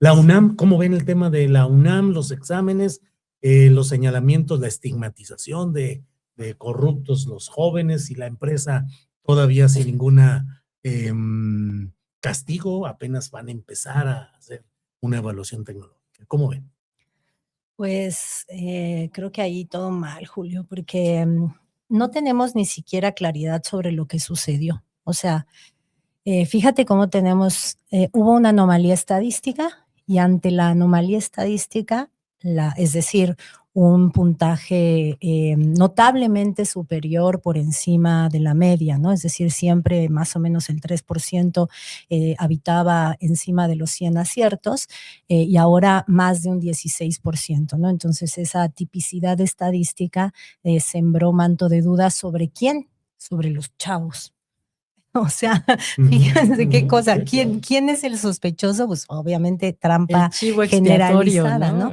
La UNAM, ¿cómo ven el tema de la UNAM, los exámenes, los señalamientos, la estigmatización de corruptos los jóvenes y la empresa todavía sin ninguna castigo, apenas van a empezar a hacer una evaluación tecnológica? ¿Cómo ven? Pues creo que ahí todo mal, Julio, porque no tenemos ni siquiera claridad sobre lo que sucedió. O sea, fíjate cómo hubo una anomalía estadística y ante la anomalía estadística, es decir, un puntaje notablemente superior por encima de la media, ¿no? Es decir, siempre más o menos el 3% habitaba encima de los 100 aciertos y ahora más de un 16%, ¿no? Entonces esa tipicidad estadística sembró manto de dudas sobre quién, sobre los chavos. O sea, fíjense qué cosa, ¿quién es el sospechoso? Pues obviamente trampa el chivo expiatorio, generalizada, ¿no?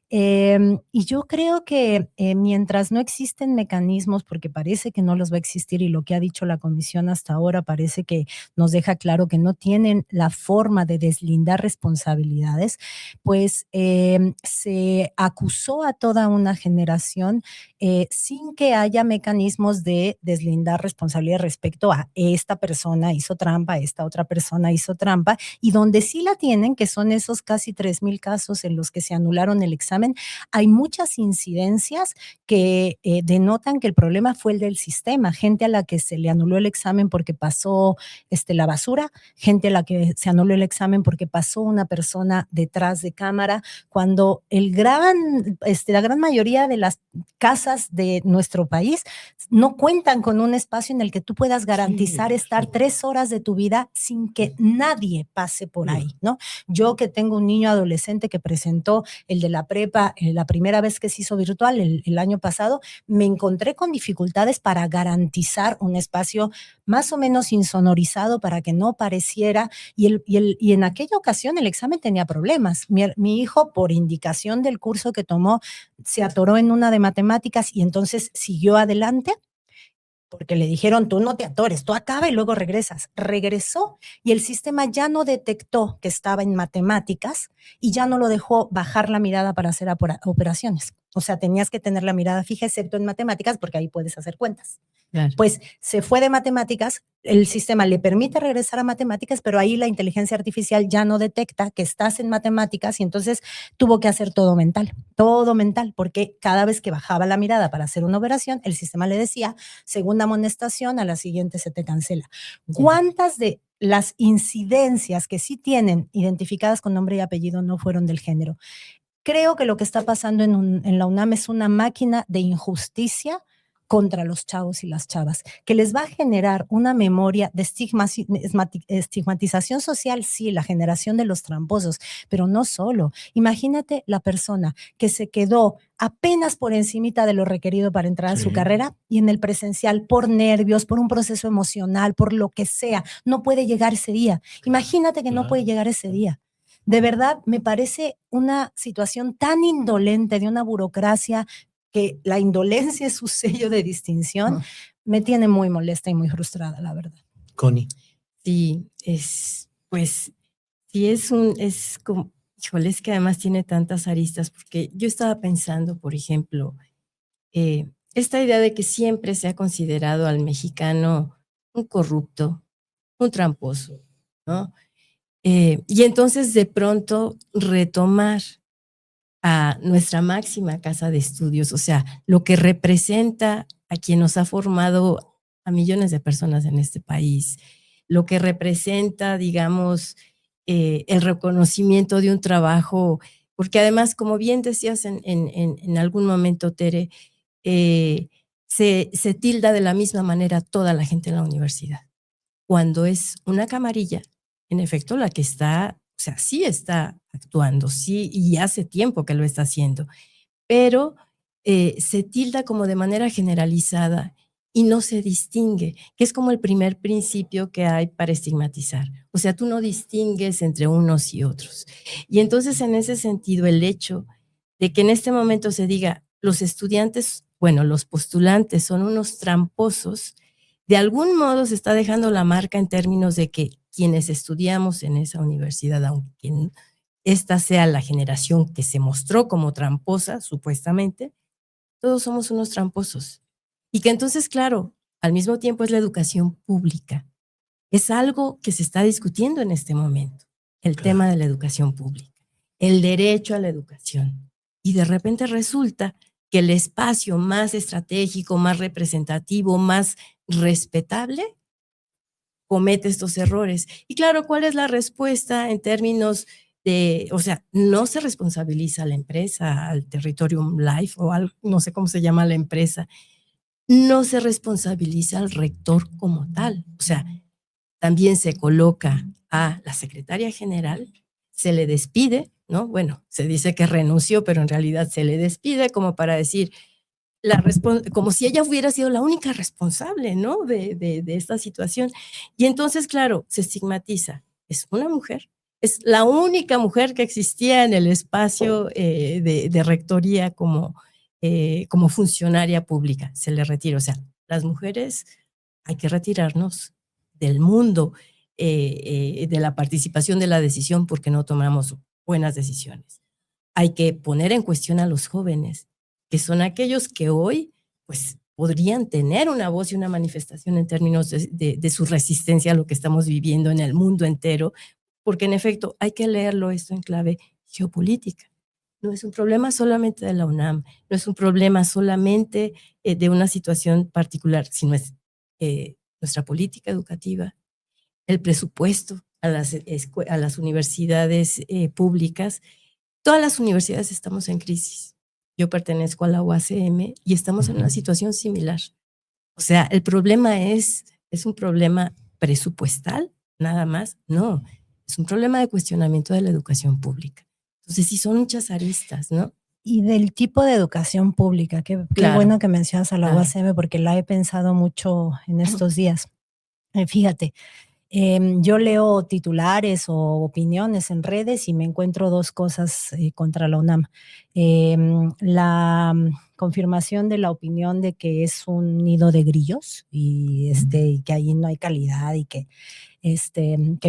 Y yo creo que mientras no existen mecanismos, porque parece que no los va a existir y lo que ha dicho la comisión hasta ahora parece que nos deja claro que no tienen la forma de deslindar responsabilidades, pues se acusó a toda una generación sin que haya mecanismos de deslindar responsabilidad respecto a esta persona hizo trampa, esta otra persona hizo trampa, y donde sí la tienen, que son esos casi 3,000 casos en los que se anularon el examen, hay muchas incidencias que denotan que el problema fue el del sistema, gente a la que se le anuló el examen porque pasó la basura, gente a la que se anuló el examen porque pasó una persona detrás de cámara, cuando la gran mayoría de las casas de nuestro país no cuentan con un espacio en el que tú puedas garantizar estar 3 horas de tu vida sin que nadie pase por ahí, ¿no? Yo que tengo un niño adolescente que presentó el de la prepa la primera vez que se hizo virtual el año pasado, me encontré con dificultades para garantizar un espacio más o menos insonorizado para que no pareciera, y en aquella ocasión el examen tenía problemas. Mi hijo, por indicación del curso que tomó, se atoró en una de matemáticas y entonces siguió adelante porque le dijeron, tú no te atores, tú acaba y luego regresas. Regresó y el sistema ya no detectó que estaba en matemáticas y ya no lo dejó bajar la mirada para hacer operaciones. O sea, tenías que tener la mirada fija, excepto en matemáticas, porque ahí puedes hacer cuentas. Claro. Pues se fue de matemáticas, el sistema le permite regresar a matemáticas, pero ahí la inteligencia artificial ya no detecta que estás en matemáticas y entonces tuvo que hacer todo mental, porque cada vez que bajaba la mirada para hacer una operación, el sistema le decía, segunda amonestación, a la siguiente se te cancela. ¿Cuántas de las incidencias que sí tienen identificadas con nombre y apellido no fueron del género? Creo que lo que está pasando en la UNAM es una máquina de injusticia contra los chavos y las chavas, que les va a generar una memoria de estigmatización social, sí, la generación de los tramposos, pero no solo. Imagínate la persona que se quedó apenas por encimita de lo requerido para entrar a su carrera y en el presencial, por nervios, por un proceso emocional, por lo que sea, no puede llegar ese día. Imagínate que no puede llegar ese día. De verdad, me parece una situación tan indolente de una burocracia que la indolencia es su sello de distinción, me tiene muy molesta y muy frustrada, la verdad. Connie. Sí, es como, híjole, es que además tiene tantas aristas, porque yo estaba pensando, por ejemplo, esta idea de que siempre se ha considerado al mexicano un corrupto, un tramposo, ¿no? Y entonces de pronto retomar a nuestra máxima casa de estudios, o sea, lo que representa a quien nos ha formado a millones de personas en este país, lo que representa, digamos, el reconocimiento de un trabajo, porque además, como bien decías en algún momento, Tere, se tilda de la misma manera toda la gente en la universidad. Cuando es una camarilla, en efecto, la que está, o sea, sí está actuando, sí, y hace tiempo que lo está haciendo, pero se tilda como de manera generalizada y no se distingue, que es como el primer principio que hay para estigmatizar. O sea, tú no distingues entre unos y otros. Y entonces, en ese sentido, el hecho de que en este momento se diga, los estudiantes, bueno, los postulantes son unos tramposos, de algún modo se está dejando la marca en términos de que quienes estudiamos en esa universidad, aunque esta sea la generación que se mostró como tramposa, supuestamente, todos somos unos tramposos. Y que entonces, claro, al mismo tiempo es la educación pública. Es algo que se está discutiendo en este momento, el tema de la educación pública, el derecho a la educación. Y de repente resulta que el espacio más estratégico, más representativo, más respetable, comete estos errores. Y claro, ¿cuál es la respuesta en términos de, o sea, no se responsabiliza a la empresa, al Territorium Life o al, no sé cómo se llama la empresa, no se responsabiliza al rector como tal. O sea, también se coloca a la secretaria general, se le despide, ¿no? Bueno, se dice que renunció, pero en realidad se le despide como para decir, como si ella hubiera sido la única responsable, ¿no? De esta situación. Y entonces, claro, se estigmatiza. Es una mujer, es la única mujer que existía en el espacio de rectoría como funcionaria pública. Se le retira. O sea, las mujeres hay que retirarnos del mundo de la participación de la decisión porque no tomamos buenas decisiones. Hay que poner en cuestión a los jóvenes, que son aquellos que hoy pues, podrían tener una voz y una manifestación en términos de su resistencia a lo que estamos viviendo en el mundo entero, porque en efecto hay que leerlo esto en clave geopolítica. No es un problema solamente de la UNAM, no es un problema solamente de una situación particular, sino es nuestra política educativa, el presupuesto a las universidades públicas. Todas las universidades estamos en crisis. Yo pertenezco a la UACM y estamos en una situación similar. O sea, el problema es un problema presupuestal, nada más. No, es un problema de cuestionamiento de la educación pública. Entonces, sí son muchas aristas, ¿no? Y del tipo de educación pública, qué bueno que mencionas a la UACM porque la he pensado mucho en estos días. Fíjate, yo leo titulares o opiniones en redes y me encuentro dos cosas contra la UNAM. La confirmación de la opinión de que es un nido de grillos y que ahí no hay calidad y que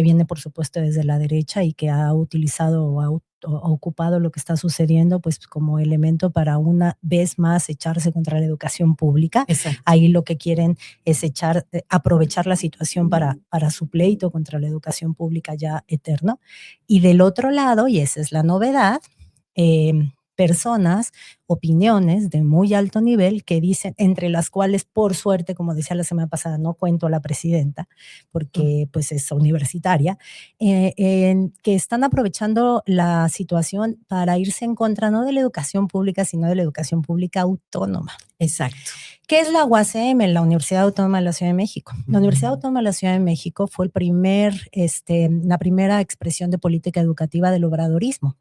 viene por supuesto desde la derecha y que ha utilizado o ha ocupado lo que está sucediendo pues como elemento para una vez más echarse contra la educación pública. Exacto. Ahí lo que quieren es aprovechar la situación para su pleito contra la educación pública ya eterno. Y del otro lado, y esa es la novedad, personas, opiniones de muy alto nivel que dicen, entre las cuales, por suerte, como decía la semana pasada, no cuento a la presidenta, porque pues es universitaria, que están aprovechando la situación para irse en contra no de la educación pública, sino de la educación pública autónoma. Exacto. ¿Qué es la UACM, la Universidad Autónoma de la Ciudad de México? La Universidad Autónoma de la Ciudad de México fue la primera expresión de política educativa del obradorismo.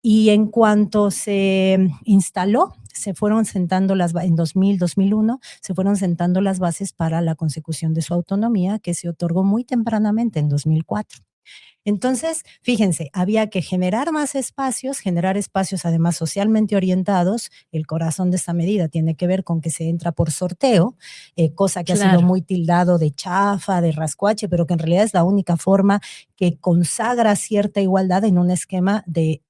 Y en cuanto se instaló, se fueron sentando en 2000, 2001, se fueron sentando las bases para la consecución de su autonomía, que se otorgó muy tempranamente en 2004. Entonces, fíjense, había que generar más espacios, generar espacios además socialmente orientados. El corazón de esta medida tiene que ver con que se entra por sorteo, cosa que ha sido muy tildado de chafa, de rascuache, pero que en realidad es la única forma que consagra cierta igualdad en un esquema de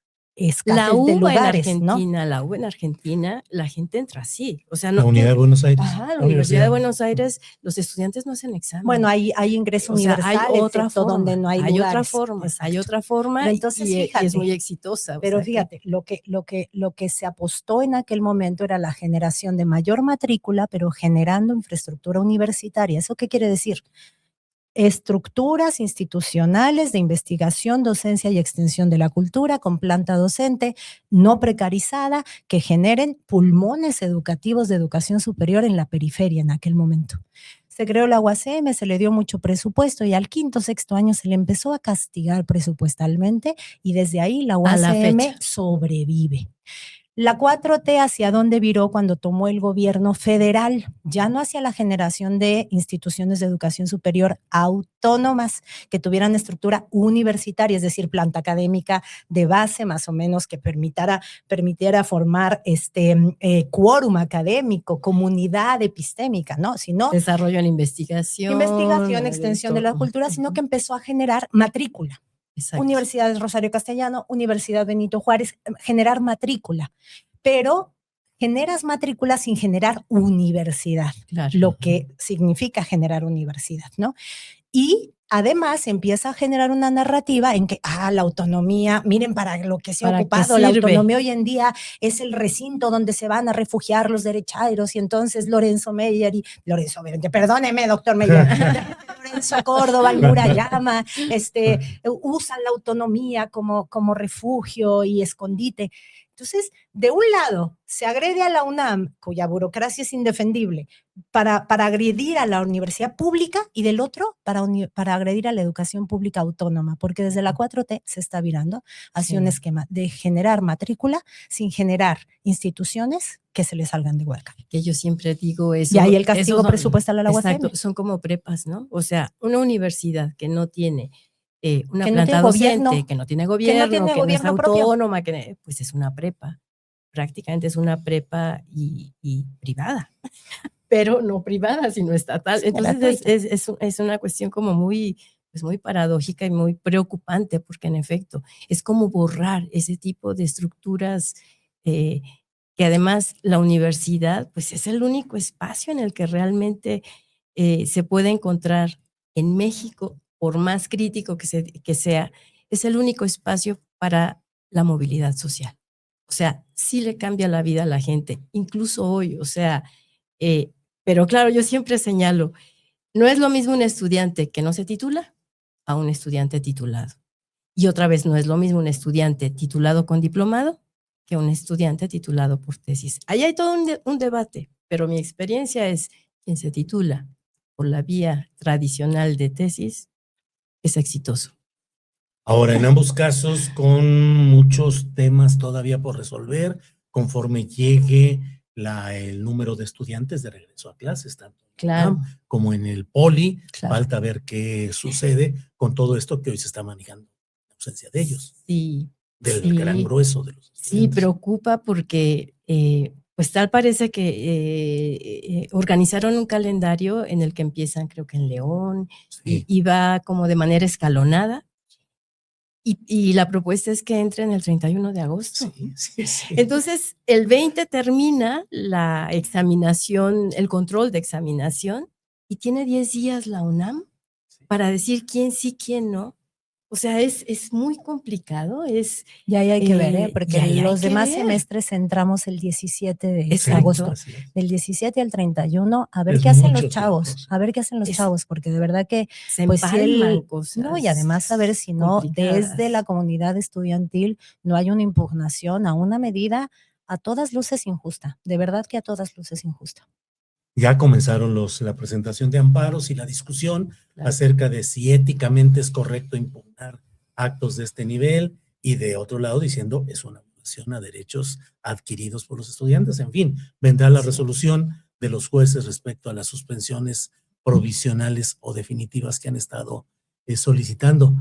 la UBA de lugares, en Argentina, ¿no? La UBA en Argentina, la gente entra así. O sea, la Unidad de Buenos Aires. Ajá, la Universidad de Buenos Aires, los estudiantes no hacen examen. Bueno, hay ingreso universal, hay otra forma, donde no hay lugares. Hay otra forma pero entonces, fíjate, y es muy exitosa. Pero fíjate, lo que se apostó en aquel momento era la generación de mayor matrícula, pero generando infraestructura universitaria. ¿Eso qué quiere decir? Estructuras institucionales de investigación, docencia y extensión de la cultura con planta docente no precarizada que generen pulmones educativos de educación superior en la periferia en aquel momento. Se creó la UACM, se le dio mucho presupuesto y al quinto, sexto año se le empezó a castigar presupuestalmente y desde ahí la UACM sobrevive. La 4T hacia dónde viró cuando tomó el gobierno federal, ya no hacia la generación de instituciones de educación superior autónomas que tuvieran estructura universitaria, es decir, planta académica de base más o menos que permitiera formar quórum académico, comunidad epistémica, ¿no? Sino desarrollo en investigación, extensión de la cultura, sino que empezó a generar matrícula. Exacto. Universidad Rosario Castellano, Universidad Benito Juárez, generar matrícula, pero generas matrícula sin generar universidad, Claro. lo que significa generar universidad, ¿no? Y además empieza a generar una narrativa en que, la autonomía, miren para lo que se ha ¿Para qué ocupado, la sirve? autonomía hoy en día es el recinto donde se van a refugiar los derechairos, y entonces Lorenzo Meyer perdóneme, doctor Meyer, Lorenzo Córdoba y Murayama, usan la autonomía como refugio y escondite. Entonces, de un lado, se agrede a la UNAM, cuya burocracia es indefendible, para agredir a la universidad pública, y del otro, para agredir a la educación pública autónoma, porque desde la 4T se está virando hacia un esquema de generar matrícula sin generar instituciones que se le salgan de hueca. Que yo siempre digo eso. Y ahí el castigo presupuestal a la UACM. Exacto, son como prepas, ¿no? O sea, una universidad que no tiene una Que no planta tiene docente, gobierno, que no tiene gobierno, que no es gobierno propio. autónoma, pues es una prepa. Prácticamente es una prepa y privada, pero no privada, sino estatal. Entonces es una cuestión como muy, pues muy paradójica y muy preocupante, porque en efecto es como borrar ese tipo de estructuras que además la universidad pues es el único espacio en el que realmente se puede encontrar en México, por más crítico que sea, es el único espacio para la movilidad social. O sea, sí le cambia la vida a la gente, incluso hoy, o sea, pero claro, yo siempre señalo, no es lo mismo un estudiante que no se titula a un estudiante titulado. Y otra vez, no es lo mismo un estudiante titulado con diplomado que un estudiante titulado por tesis. Ahí hay todo un debate, pero mi experiencia es quien se titula por la vía tradicional de tesis es exitoso. Ahora, en ambos casos, con muchos temas todavía por resolver, conforme llegue el número de estudiantes de regreso a clases, tanto en la UNAM como en el Poli, falta ver qué sucede con todo esto que hoy se está manejando, la ausencia de ellos, del gran grueso de los estudiantes. Sí, preocupa porque pues tal parece que organizaron un calendario en el que empiezan, creo que en León, y va como de manera escalonada. Y la propuesta es que entren el 31 de agosto. Sí. Entonces, el 20 termina la examinación, el control de examinación, y tiene 10 días la UNAM para decir quién sí, quién no. O sea, es muy complicado. Y ahí hay que ver, porque los demás semestres entramos el 17 de agosto. Del 17 al 31, a ver qué hacen los chavos, porque de verdad que se pues empalman cosas. No, y además a ver si no, desde la comunidad estudiantil no hay una impugnación a una medida a todas luces injusta, de verdad que a todas luces injusta. Ya comenzaron la presentación de amparos y la discusión acerca de si éticamente es correcto impugnar actos de este nivel, y de otro lado diciendo es una violación a derechos adquiridos por los estudiantes. En fin, vendrá la resolución de los jueces respecto a las suspensiones provisionales o definitivas que han estado solicitando.